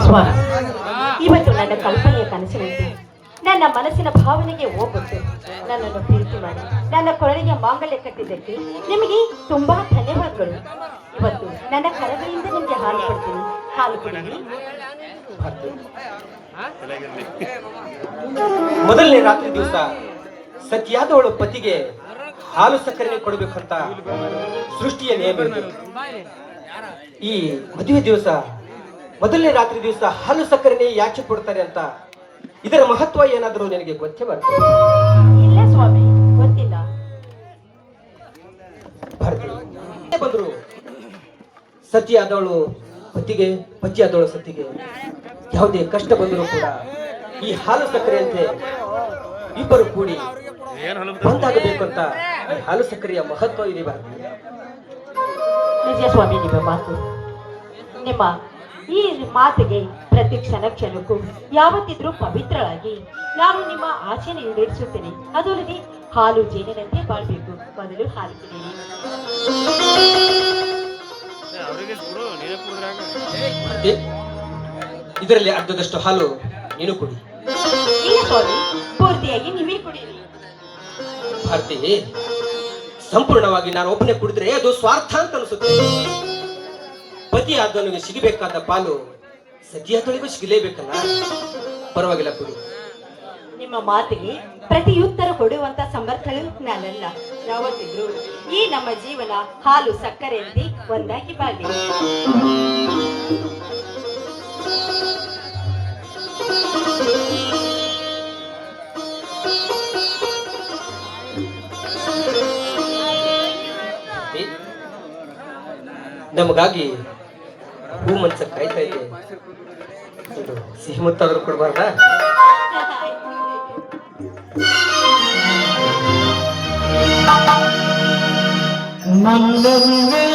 ಸ್ವಾಮಿ, ಇವತ್ತು ನನ್ನ ಕಲ್ಪನೆಯ ಕನಸಿನಂತೆ ನನ್ನ ಮನಸ್ಸಿನ ಭಾವನೆಗೆ ಹೋಗ್ಬಿಟ್ಟು ನನ್ನನ್ನು ಪ್ರೀತಿ ಮಾಡಿ ನನ್ನ ಕೊರಳಿಗೆ ಮಾಂಗಲ್ಯ ಕಟ್ಟಿದ್ದಕ್ಕೆ ನಿಮಗೆ ತುಂಬಾ ಧನ್ಯವಾದಗಳು. ಇವತ್ತು ನನ್ನ ಕರಗಳಿಂದ ನಿಮಗೆ ಹಾಲು ಕೊಡ್ತೀನಿ, ಹಾಲು ಕುಡಿಯಿರಿ. ಮೊದಲನೇ ರಾತ್ರಿ ದಿವಸ ಸತಿಯಾದವಳು ಪತಿಗೆ ಹಾಲು ಸಕ್ಕರೆ ಕೊಡಬೇಕಂತ ಸೃಷ್ಟಿಯ ನಿಯಮ ಇದೆ. ಈ ಮದುವೆ ದಿವಸ ಮೊದಲನೇ ರಾತ್ರಿ ದಿವಸ ಹಾಲು ಸಕ್ಕರೆ ಯಾಕೆ ಕೊಡ್ತಾರೆ ಅಂತ ಇದರ ಮಹತ್ವ ಏನಾದರೂ ನನಗೆ ಗೊತ್ತೇ ಬರ್ತದೆ? ಇಲ್ಲ ಸ್ವಾಮಿ, ಗೊತ್ತಿಲ್ಲ. ಬಂದ್ರು ಸತಿಯಾದವಳು ಪತಿಗೆ, ಪತಿಯಾದವಳು ಸತಿಗೆ ಯಾವುದೇ ಕಷ್ಟ ಬಂದರೂ ಕೂಡ ಈ ಹಾಲು ಸಕ್ಕರೆ ಅಂತೆ ಇಬ್ಬರು ಕೂಡಿ ಒಂದಾಗಬೇಕು ಅಂತ ಈ ಹಾಲು ಸಕ್ಕರೆಯ ಮಹತ್ವ ಇದೆ. ನಿಜ ಸ್ವಾಮಿ, ನಿಮ್ಮ ಮಾತು, ನಿಮ್ಮ ಈ ಮಾತಿಗೆ ಪ್ರತಿ ಕ್ಷಣ ಕ್ಷಣಕ್ಕೂ ಯಾವತ್ತಿದ್ರೂ ಪವಿತ್ರರಾಗಿ ನಾನು ನಿಮ್ಮ ಆಚೆಯನ್ನು ಈಡೇರಿಸುತ್ತೇನೆ. ಅದಲ್ಲದೆ ಹಾಲು ಜೇನಿನಂತೆ ಬಾಳ್ಬೇಕು. ಮೊದಲು ಹಾಲು ಕುಡಿಯಿರಿ. ಇದರಲ್ಲಿ ಅರ್ಧದಷ್ಟು ಹಾಲು ನೀನು ಕುಡಿ. ಇಲ್ಲ ಸ್ವಾಮಿ, ಪೂರ್ತಿಯಾಗಿ ನೀವೇ ಕುಡಿಯಿರಿ. ಭಾರತಿ, ಸಂಪೂರ್ಣವಾಗಿ ನಾನು ಒಬ್ಬನೇ ಕುಡಿದ್ರೆ ಅದು ಸ್ವಾರ್ಥ ಅಂತ ಅನಿಸುತ್ತೆ. ಪತಿ ಆದವನಿಗೆ ಸಿಗಬೇಕಾದ ಪಾಲು ಸತಿಯಾದವಳಿಗೂ ಸಿಗಲೇಬೇಕಲ್ಲ. ಪರವಾಗಿಲ್ಲ, ಕುಡಿ. ನಿಮ್ಮ ಮಾತಿಗೆ ಪ್ರತಿಯುತ್ತರ ಕೊಡುವಂತ ಸಮರ್ಥಳು ನಾನಲ್ಲ. ಯಾವತ್ತಿದ್ರು ಈ ನಮ್ಮ ಜೀವನ ಹಾಲು ಸಕ್ಕರೆಯಂತೆ ಒಂದಾಗಿ ಬಾಗಿ. ನಮಗಾಗಿ ಹೂ ಮನ್ಸ ಕಾಯ್ತಾ ಇದೆ. ಸಿಹಿ ಮುತ್ತಾದ್ರೂ ಕೊಡ್ಬಾರ್ದಾ? ಮಂಗಲವೇ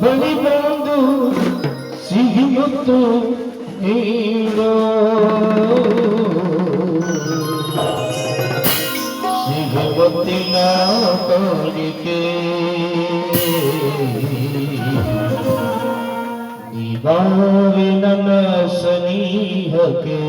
ಬಳಿ ಬಂದು ಸಿಹಿಮುತ್ತು ನೀಡೋ ಸಿಗುವತ್ತಿನ ಕಾಣಿಕೆ ಬಾವಿ ನನ್ನ ಸನಿಹಕ್ಕೆ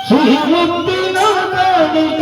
ಸಿಹಿ ಮುತ್ತಿನ ಕಾಣಿಕೆ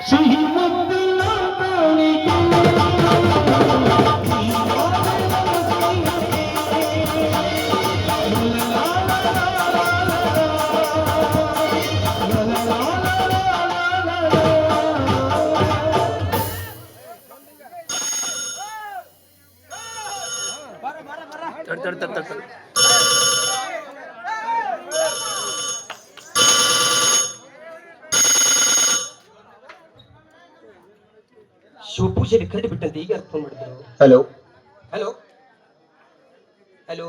ಸಿಹಿ ಮುತ್ತಿನ ಕಾಣಿಕೆ ಶಿವಪೂಜೆಗೆ ಕರೆದು ಬಿಟ್ಟಂತೆ ಈಗ ಫೋನ್ ಮಾಡಿದ್ರು. Hello hello hello,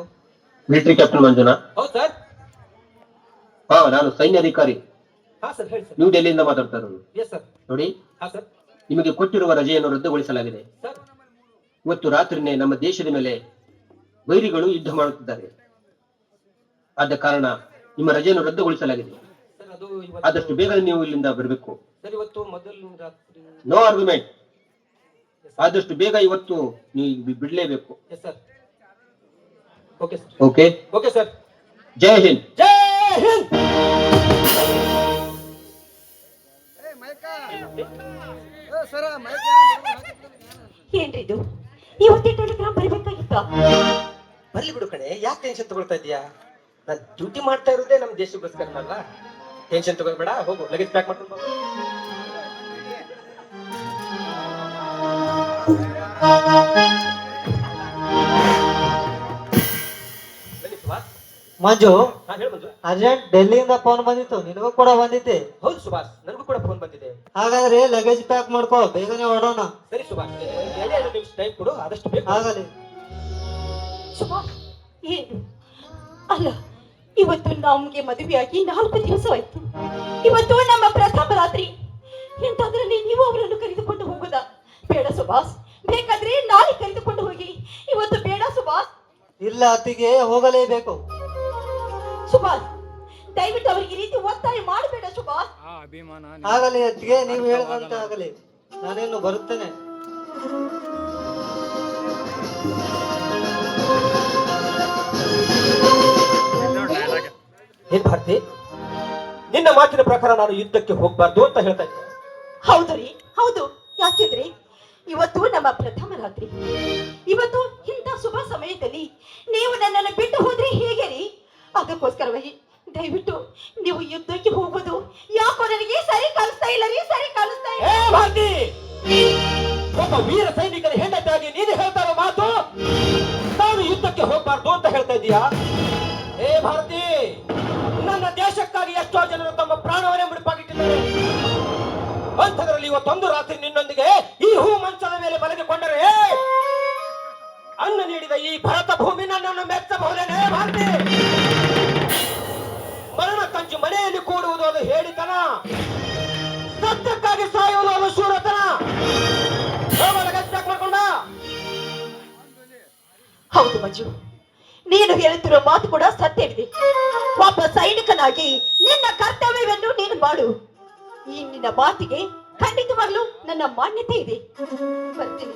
military captain Manjuna? ಹೌದು ಸರ್. ಹಾ, ನಾನು ಸೈನ್ಯ ಅಧಿಕಾರಿ ಹಾ ಸರ್, ಹೇಳಿ ಸರ್. ನ್ಯೂ ಡೆಲ್ಲಿಯಿಂದ ಮಾತಾಡ್ತಾ ಇರೋದು. Yes sir. ನೋಡಿ, ಹಾ ಸರ್. ನಿಮಗೆ ಕೊಟ್ಟಿರುವ ರಜೆಯನ್ನು ರದ್ದುಗೊಳಿಸಲಾಗಿದೆ. ಸರ್ ಇವತ್ತು ರಾತ್ರಿನೇ ನಮ್ಮ ದೇಶದ ಮೇಲೆ ವೈರಿಗಳು ಯುದ್ಧ ಮಾಡುತ್ತಿದ್ದಾರೆ. ಆದ ಕಾರಣ ನಿಮ್ಮ ರಜೆಯನ್ನು ರದ್ದುಗೊಳಿಸಲಾಗಿದೆ. ಸರ್, ಅದು ಆದಷ್ಟು ಬೇಗ ನೀವು ಇಲ್ಲಿಂದ ಬರಬೇಕು. ಸರ್, ಇವತ್ತು ಮೊದಲು ರಾತ್ರಿ. No argument. ಆದಷ್ಟು ಬೇಗ ಇವತ್ತು ನೀವು ಬಿಡಲೇಬೇಕು. Yes sir. Okay sir. Okay okay sir. Jai Hind. Jai Hind. ಏನ್ರಿದು? ಇವತ್ತೇ ಟೆಲಿಗ್ರಾಮ್ ಬರಬೇಕಾಗಿತ್ತ? ಬರ್ಲಿ ಬಿಡು ಕಣೆ, ಯಾಕೆ ಟೆನ್ಷನ್ ತಗೊಳ್ತಾ ಇದೀಯಾ? ನಾನು ಡ್ಯೂಟಿ ಮಾಡ್ತಾ ಇರೋದೇ ನಮ್ಮ ದೇಶಕ್ಕೋಸ್ಕರ ಅಲ್ಲ. ಟೆನ್ಷನ್ ತಗೊಳ್ಬೇಡ, ಹೋಗು, ಲಗೇಜ್ ಪ್ಯಾಕ್ ಮಾಡ್ಕೊಂಡು ಹೋಗು. ಬನ್ನಿ ಸುಭಾಷ್. ಮಂಜು, ಹಾ, ಹೇಳು ಮಂಜು. ಅರ್ಜೆಂಟ್ ಡೆಲ್ಲಿಯಿಂದ ಫೋನ್ ಬಂದಿತ್ತು, ನಿನಗೂ ಕೂಡ ಬಂದಿತ್ತೆ. ಹೌದು ಸುಭಾಷ್, ನನಗೂ ಕೂಡ ಫೋನ್ ಬಂದಿದೆ. ಹಾಗಾದ್ರೆ ಲಗೇಜ್ ಪ್ಯಾಕ್ ಮಾಡ್ಕೋ, ಬೇಗನೆ ಹೊರಡೋಣ. ಸರಿ ಸುಭಾಷ್, ಎರಡು ನಿಮಿಷ ಟೈಮ್ ಕೊಡು, ಆದಷ್ಟು ಬೇಗ. ಆಗಲಿ. ಸುಭಾಷ್, ಏನು ಅಲ್ಲ, ಇವತ್ತು ನಮ್ಗೆ ಮದುವೆಯಾಗಿ 4 ದಿವಸವಾಯ್ತು. ಇವತ್ತು ನಮ್ಮ ಪ್ರಥಮ ರಾತ್ರಿ. ಎಂತಾದ್ರಲ್ಲಿ ನೀವು ಅವರನ್ನು ಕರೆದುಕೊಂಡು ಹೋಗುದಾ? ಬೇಡ ಸುಭಾಷ್, ಬೇಕಾದ್ರೆ ನಾಳೆ ಕರೆದುಕೊಂಡು ಹೋಗಿ. ಇವತ್ತು ಬೇಡ ಸುಭಾಷ್. ಇಲ್ಲ ಅತ್ತಿಗೆ, ಹೋಗಲೇಬೇಕು. ಸುಭಾಷ್, ದಯವಿಟ್ಟು ಅವರಿಗೆ ಈ ರೀತಿ ಒತ್ತಾಯ ಮಾಡಬೇಡ ಸುಭಾಷ್. ಆಗಲಿ ಅತ್ತಿಗೆ, ನೀವು ಹೇಳಿದಂತೆ ಆಗಲಿ. ನಾನೇನು ಬರುತ್ತೇನೆ. ಏನ್ ಭಾರತಿ, ನಿನ್ನ ಮಾತಿನ ಪ್ರಕಾರ ನಾನು ಯುದ್ಧಕ್ಕೆ ಹೋಗ್ಬಾರ್ದು ಅಂತ ಹೇಳ್ತಾ ಇದ್ದೆ. ಹೌದು ರೀ, ಹೌದು. ಯಾಕೆಂದ್ರೆ ಇವತ್ತು ನಮ್ಮ ಪ್ರಥಮ ರಾತ್ರಿ. ಇವತ್ತು ಇಂಥ ಶುಭ ಸಮಯದಲ್ಲಿ ನೀವು ನನ್ನನ್ನು ಬಿಟ್ಟು ಹೋದ್ರೆ ಹೇಗೆ ರೀ? ಅದಕ್ಕೋಸ್ಕರವಾಗಿ ದಯವಿಟ್ಟು ನೀವು ಯುದ್ಧಕ್ಕೆ ಹೋಗೋದು ಯಾಕೋ ನನಗೆ ಸರಿ ಕಾಣಿಸ್ತಾ ಇಲ್ಲ ರೀ, ಸರಿ ಕಾಣಿಸ್ತಾ ಇಲ್ಲ. ಏ ಭಾರತಿ, ಒಬ್ಬ ವೀರ ಸೈನಿಕರ ಹೆಂಡತಿಯಾಗಿ ನೀನು ಹೇಳ್ತಾ ಇರೋ ಮಾತು ನಾನು ಯುದ್ಧಕ್ಕೆ ಹೋಗ್ಬಾರ್ದು ಅಂತ ಹೇಳ್ತಾ ಇದೀಯಾ? ಏ ಭಾರತಿ, ನನ್ನ ದೇಶಕ್ಕಾಗಿ ಎಷ್ಟೋ ಜನರು ತಮ್ಮ ಪ್ರಾಣವನ್ನೇ ಮುಡಿಪಾಗಿಟ್ಟಿದ್ದಾರೆ. ಅಂಥದ್ರಲ್ಲಿ ಇವತ್ತೊಂದು ರಾತ್ರಿ ನಿನ್ನೊಂದಿಗೆ ಈ ಹೂ ಮಂಚದ ಮೇಲೆ ಮಲಗಿಕೊಂಡರೆ ಅನ್ನ ನೀಡಿದ ಈ ಭರತ ಭೂಮಿ ನನ್ನನ್ನು ಮೆಚ್ಚಬಹುದೇನೇ ಭಾರತಿ? ಮರಣ ಕಂಚು ಮನೆಯಲ್ಲಿ ಕೂಡುವುದು ಅದು ಹೇಳಿತನ, ಸತ್ಯಕ್ಕಾಗಿ ಸಾಯುವುದು ಅದು ಶೂರತನ. ಮಾಡ್ಕೊಂಡ ಹೌದು ಮಂಜು, ನೀನು ಹೇಳುತ್ತಿರುವ ಮಾತು ಕೂಡ ಸತ್ಯವಿದೆ. ಒಬ್ಬ ಸೈನಿಕನಾಗಿ ನಿನ್ನ ಕರ್ತವ್ಯವನ್ನು ನೀನು ಮಾಡು. ಈ ನಿನ್ನ ಮಾತಿಗೆ ಖಂಡಿತವಾಗ್ಲೂ ನನ್ನ ಮಾನ್ಯತೆ ಇದೆ. ಬರ್ತೀನಿ.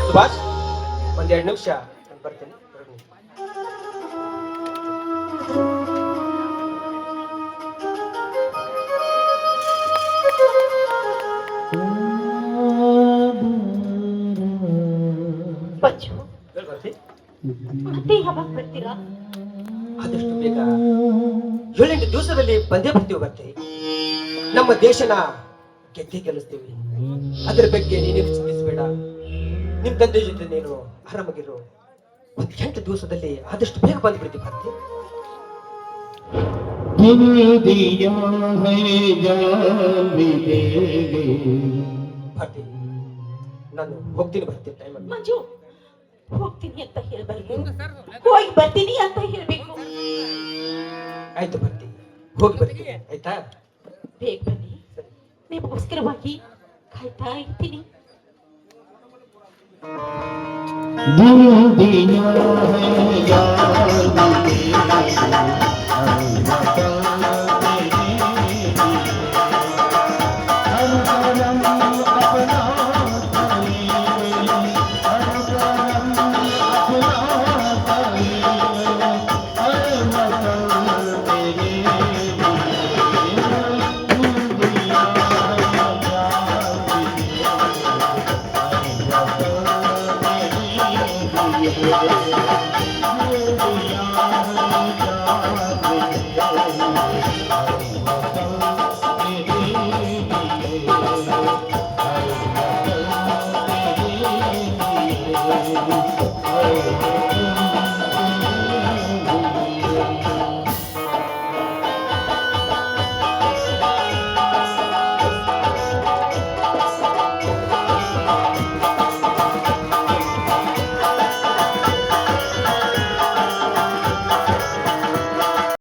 ಸುಭಾಷ್, ಒಂದೆರಡು ನಿಮಿಷ ನಾನು ಬರ್ತೀನಿ. ಪಂಚು, ಮತ್ತೆ ಯಾವಾಗ ಬರ್ತೀರಾ? ಆದಷ್ಟು ಬೇಗ 7-8 ದಿವಸದಲ್ಲಿ ಬಂದೇ ಬರ್ತೀವಿ. ಬರ್ತೀವಿ, ನಮ್ಮ ದೇಶನ ಗೆದ್ದೇ ಗೆಲ್ಲಿಸ್ತೀವಿ. ಅದರ ಬಗ್ಗೆ ನೀನೇನು ಚಿಂತಿಸಬೇಡ. ನಿಮ್ ತಂದೆ ಜೊತೆ ನೀನು ಆರಾಮಾಗಿರು. 8 ದಿವಸದಲ್ಲಿ ಆದಷ್ಟು ಬೇಗ ಬಂದ್ಬಿಡ್ತೀವಿ. ಬರ್ತೀವಿ. ಬರ್ತೀನಿ, ನಾನು ಹೋಗ್ತೀನಿ. ಬರ್ತೀನಿ. ಟೈಮ್ ಮಂಜು, ಹೋಗ್ತೀನಿ ಅಂತ ಹೇಳ್ಬಾರ್ದು, ಹೋಗಿ ಬರ್ತೀನಿ ಅಂತ ಹೇಳ್ಬೇಕು. ಆಯ್ತು, ಬರ್ತೀನಿ. ಹೋಗಿ ಬರ್ತೀನಿ. ಆಯ್ತಾ? ಬೇಗ ಬನ್ನಿ. ನಿಮಗೋಸ್ಕರವಾಗಿ ಕಾಯ್ತಾ ಇರ್ತೀನಿ. Yeah.